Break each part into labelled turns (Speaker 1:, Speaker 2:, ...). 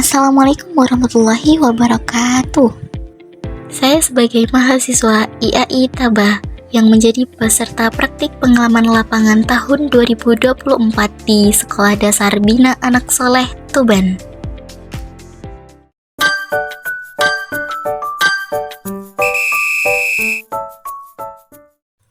Speaker 1: Assalamualaikum warahmatullahi wabarakatuh. Saya sebagai mahasiswa IAI Taba yang menjadi peserta praktik pengalaman lapangan tahun 2024 di Sekolah Dasar Bina Anak Soleh, Tuban.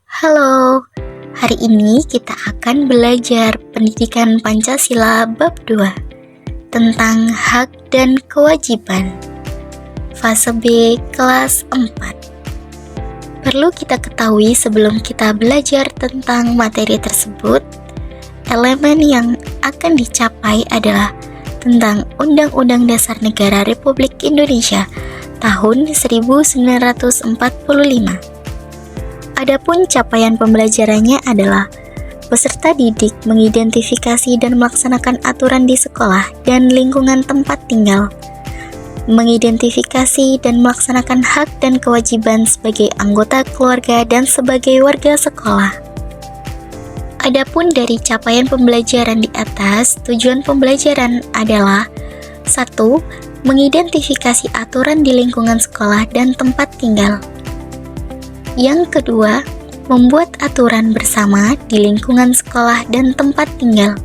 Speaker 1: Halo, hari ini kita akan belajar pendidikan Pancasila bab 2 tentang hak dan kewajiban. Fase B kelas 4. Perlu kita ketahui sebelum kita belajar tentang materi tersebut, elemen yang akan dicapai adalah tentang Undang-Undang Dasar Negara Republik Indonesia tahun 1945. Adapun capaian pembelajarannya adalah peserta didik mengidentifikasi dan melaksanakan aturan di sekolah dan lingkungan tempat tinggal, mengidentifikasi dan melaksanakan hak dan kewajiban sebagai anggota keluarga dan sebagai warga sekolah. Adapun dari capaian pembelajaran di atas, tujuan pembelajaran adalah 1. Mengidentifikasi aturan di lingkungan sekolah dan tempat tinggal. Yang kedua, membuat aturan bersama di lingkungan sekolah dan tempat tinggal.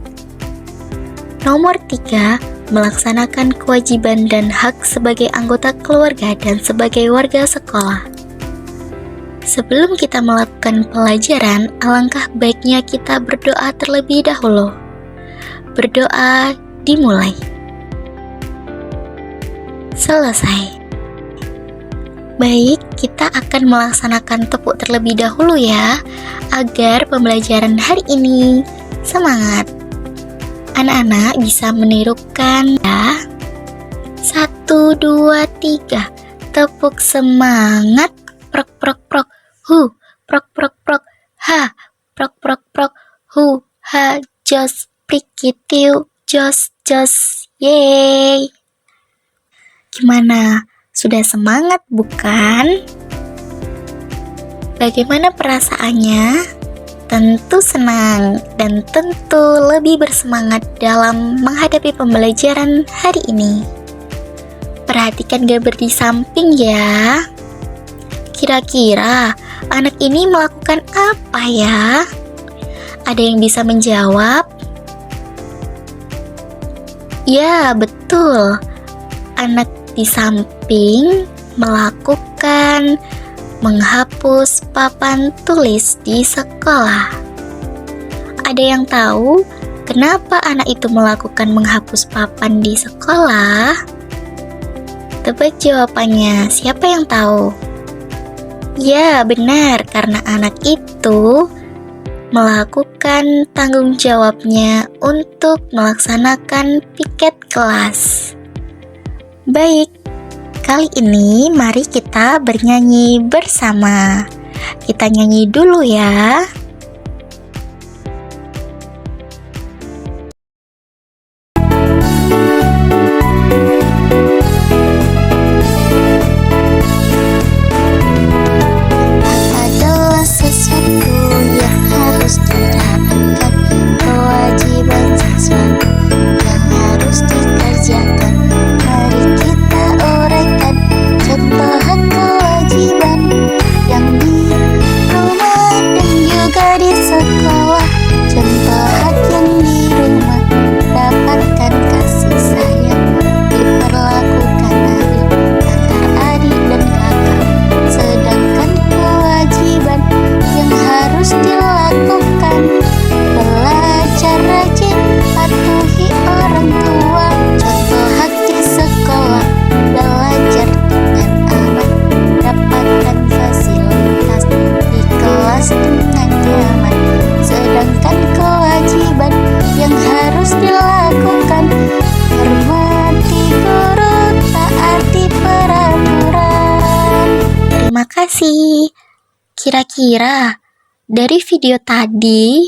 Speaker 1: Nomor 3, melaksanakan kewajiban dan hak sebagai anggota keluarga dan sebagai warga sekolah. Sebelum kita melakukan pelajaran, alangkah baiknya kita berdoa terlebih dahulu. Berdoa dimulai. Selesai. Baik, kita akan melaksanakan tepuk terlebih dahulu ya, agar pembelajaran hari ini semangat. Anak-anak bisa menirukan ya. 1, 2, 3, tepuk semangat, prok prok prok, hu, prok prok prok, ha, prok prok prok, hu, ha, jos, prikitiu, jos, jos, yeay. Gimana? Sudah semangat bukan? Bagaimana perasaannya? Tentu senang dan tentu lebih bersemangat dalam menghadapi pembelajaran hari ini. Perhatikan gambar di samping ya. Kira-kira anak ini melakukan apa ya? Ada yang bisa menjawab? Ya, betul. Anak di samping melakukan menghapus papan tulis di sekolah. Ada yang tahu kenapa anak itu melakukan menghapus papan di sekolah? Tebak jawabannya, siapa yang tahu? Ya, benar, karena anak itu melakukan tanggung jawabnya untuk melaksanakan piket kelas. Baik, kali ini mari kita bernyanyi bersama. Kita nyanyi dulu ya. Adalah sesuatu yang harus didapatkan, kewajiban sesuatu yang harus dikerjakan. Mari kita uraikan contoh hak kewajiban yang di rumah dan juga di sekolah. Contoh hak yang di rumah, dapatkan kasih sayang, diperlakukan adil antar adik dan kakak. Sedangkan kewajiban yang harus dilakukan, belajar rajin, patuhi orang tua. Contoh hak di sekolah, belajar dengan aman, dapatkan fasilitas di kelas dengan nyaman. Sedangkan kewajiban yang harus dilakukan, hormati guru, taati peraturan. Terima kasih. Kira-kira dari video tadi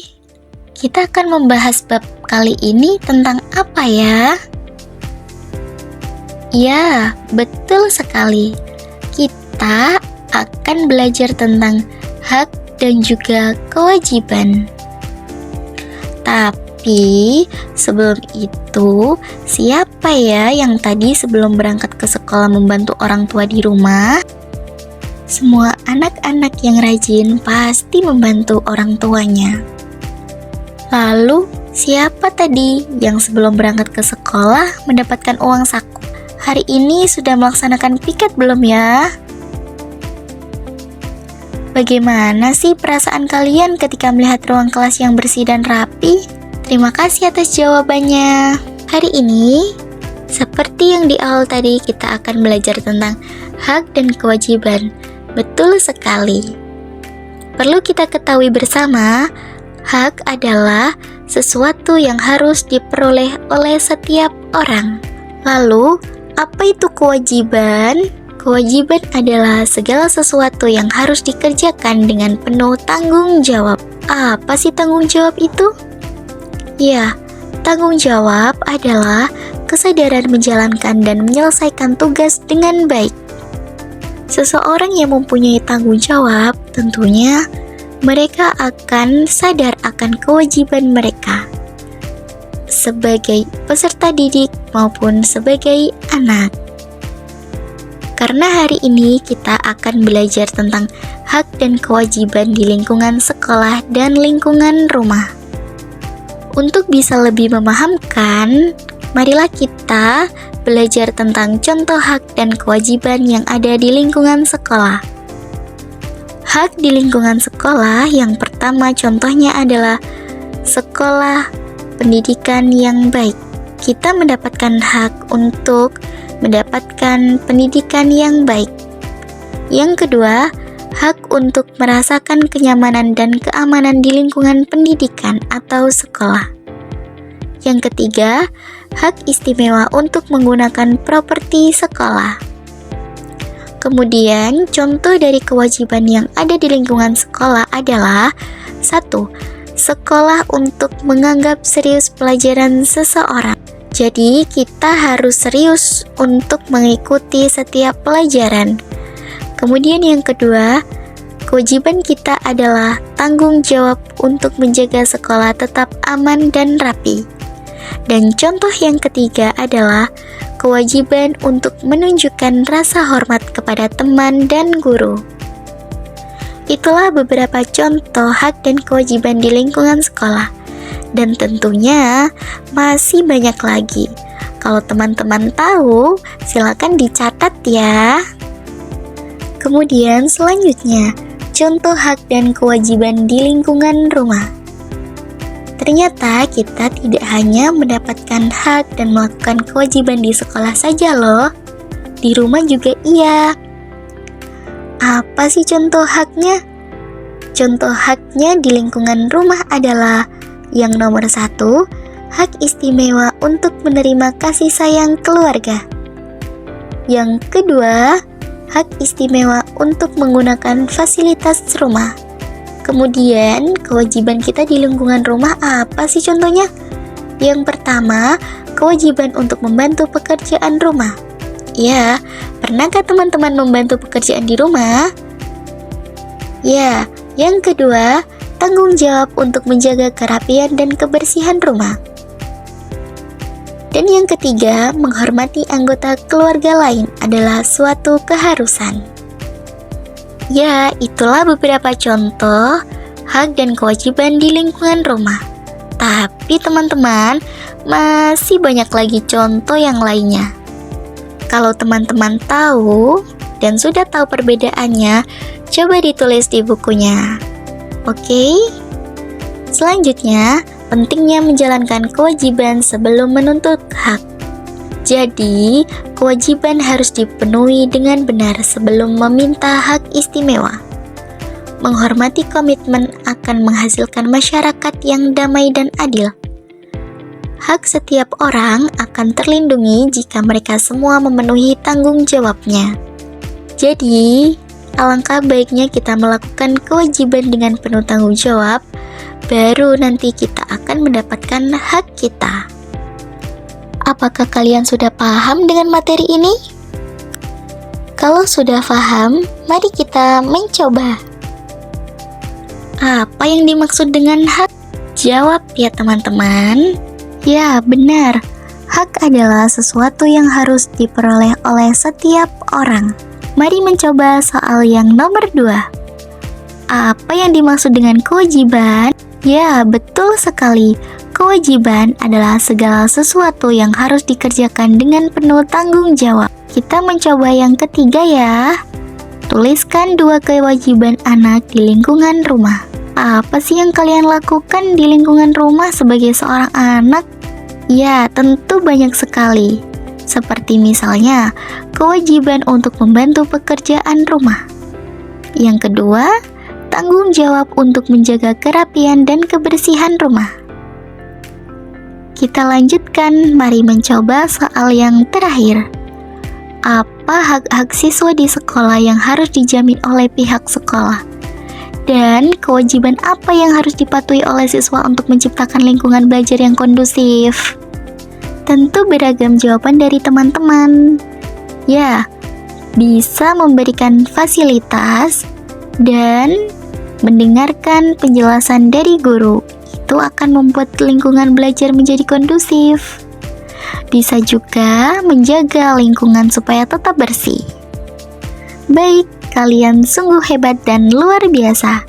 Speaker 1: kita akan membahas bab kali ini tentang apa ya? Ya, betul sekali. Kita akan belajar tentang hak dan juga kewajiban. Tapi Tapi sebelum itu, siapa ya yang tadi sebelum berangkat ke sekolah membantu orang tua di rumah? Semua anak-anak yang rajin pasti membantu orang tuanya. Lalu, siapa tadi yang sebelum berangkat ke sekolah mendapatkan uang saku? Hari ini sudah melaksanakan piket belum ya? Bagaimana sih perasaan kalian ketika melihat ruang kelas yang bersih dan rapi? Terima kasih atas jawabannya. Hari ini, seperti yang di awal tadi, kita akan belajar tentang hak dan kewajiban. Betul sekali. Perlu kita ketahui bersama, hak adalah sesuatu yang harus diperoleh oleh setiap orang. Lalu, apa itu kewajiban? Kewajiban adalah segala sesuatu yang harus dikerjakan dengan penuh tanggung jawab. Apa sih tanggung jawab itu? Ya, tanggung jawab adalah kesadaran menjalankan dan menyelesaikan tugas dengan baik. Seseorang yang mempunyai tanggung jawab, tentunya mereka akan sadar akan kewajiban mereka sebagai peserta didik maupun sebagai anak. Karena hari ini kita akan belajar tentang hak dan kewajiban di lingkungan sekolah dan lingkungan rumah. Untuk bisa lebih memahamkan, marilah kita belajar tentang contoh hak dan kewajiban yang ada di lingkungan sekolah. Hak di lingkungan sekolah yang pertama contohnya adalah sekolah pendidikan yang baik. Kita mendapatkan hak untuk mendapatkan pendidikan yang baik. Yang kedua, hak untuk merasakan kenyamanan dan keamanan di lingkungan pendidikan atau sekolah. Yang ketiga, hak istimewa untuk menggunakan properti sekolah. Kemudian, contoh dari kewajiban yang ada di lingkungan sekolah adalah 1. Sekolah untuk menganggap serius pelajaran seseorang. Jadi, kita harus serius untuk mengikuti setiap pelajaran. Kemudian yang kedua, kewajiban kita adalah tanggung jawab untuk menjaga sekolah tetap aman dan rapi. Dan contoh yang ketiga adalah kewajiban untuk menunjukkan rasa hormat kepada teman dan guru. Itulah beberapa contoh hak dan kewajiban di lingkungan sekolah. Dan tentunya masih banyak lagi. Kalau teman-teman tahu, silakan dicatat ya. Kemudian selanjutnya, contoh hak dan kewajiban di lingkungan rumah. Ternyata kita tidak hanya mendapatkan hak dan melakukan kewajiban di sekolah saja loh. Di rumah juga iya. Apa sih contoh haknya? Contoh haknya di lingkungan rumah adalah yang nomor 1, hak istimewa untuk menerima kasih sayang keluarga. Yang kedua, hak istimewa untuk menggunakan fasilitas rumah. Kemudian, kewajiban kita di lingkungan rumah apa sih contohnya? Yang pertama, kewajiban untuk membantu pekerjaan rumah. Ya, pernahkah teman-teman membantu pekerjaan di rumah? Ya, yang kedua, tanggung jawab untuk menjaga kerapian dan kebersihan rumah. Dan yang ketiga, menghormati anggota keluarga lain adalah suatu keharusan. Ya, itulah beberapa contoh hak dan kewajiban di lingkungan rumah. Tapi teman-teman, masih banyak lagi contoh yang lainnya. Kalau teman-teman tahu dan sudah tahu perbedaannya, coba ditulis di bukunya. Oke? Selanjutnya, pentingnya menjalankan kewajiban sebelum menuntut hak. Jadi, kewajiban harus dipenuhi dengan benar sebelum meminta hak istimewa. Menghormati komitmen akan menghasilkan masyarakat yang damai dan adil. Hak setiap orang akan terlindungi jika mereka semua memenuhi tanggung jawabnya. Jadi, alangkah baiknya kita melakukan kewajiban dengan penuh tanggung jawab, baru nanti kita akan mendapatkan hak kita. Apakah kalian sudah paham dengan materi ini? Kalau sudah paham, mari kita mencoba. Apa yang dimaksud dengan hak? Jawab ya teman-teman. Ya, benar. Hak adalah sesuatu yang harus diperoleh oleh setiap orang. Mari mencoba soal yang nomor 2. Apa yang dimaksud dengan kewajiban? Ya, betul sekali. Kewajiban adalah segala sesuatu yang harus dikerjakan dengan penuh tanggung jawab. Kita mencoba yang ketiga ya. Tuliskan 2 kewajiban anak di lingkungan rumah. Apa sih yang kalian lakukan di lingkungan rumah sebagai seorang anak? Ya, tentu banyak sekali. Seperti misalnya, kewajiban untuk membantu pekerjaan rumah. Yang kedua, tanggung jawab untuk menjaga kerapian dan kebersihan rumah. Kita lanjutkan, mari mencoba soal yang terakhir. Apa hak-hak siswa di sekolah yang harus dijamin oleh pihak sekolah? Dan kewajiban apa yang harus dipatuhi oleh siswa untuk menciptakan lingkungan belajar yang kondusif? Tentu beragam jawaban dari teman-teman. Ya, bisa memberikan fasilitas dan mendengarkan penjelasan dari guru. Itu akan membuat lingkungan belajar menjadi kondusif. Bisa juga menjaga lingkungan supaya tetap bersih. Baik, kalian sungguh hebat dan luar biasa.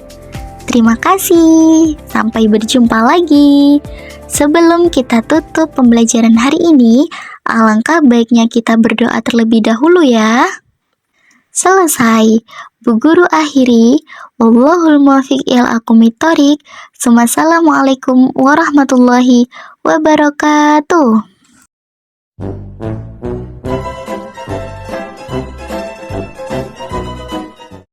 Speaker 1: Terima kasih. Sampai berjumpa lagi. Sebelum kita tutup pembelajaran hari ini, alangkah baiknya kita berdoa terlebih dahulu ya. Selesai. Bu Guru akhiri. Wallahul muwaffiq ilal aqwamit thoriq. Wassalamualaikum warahmatullahi wabarakatuh.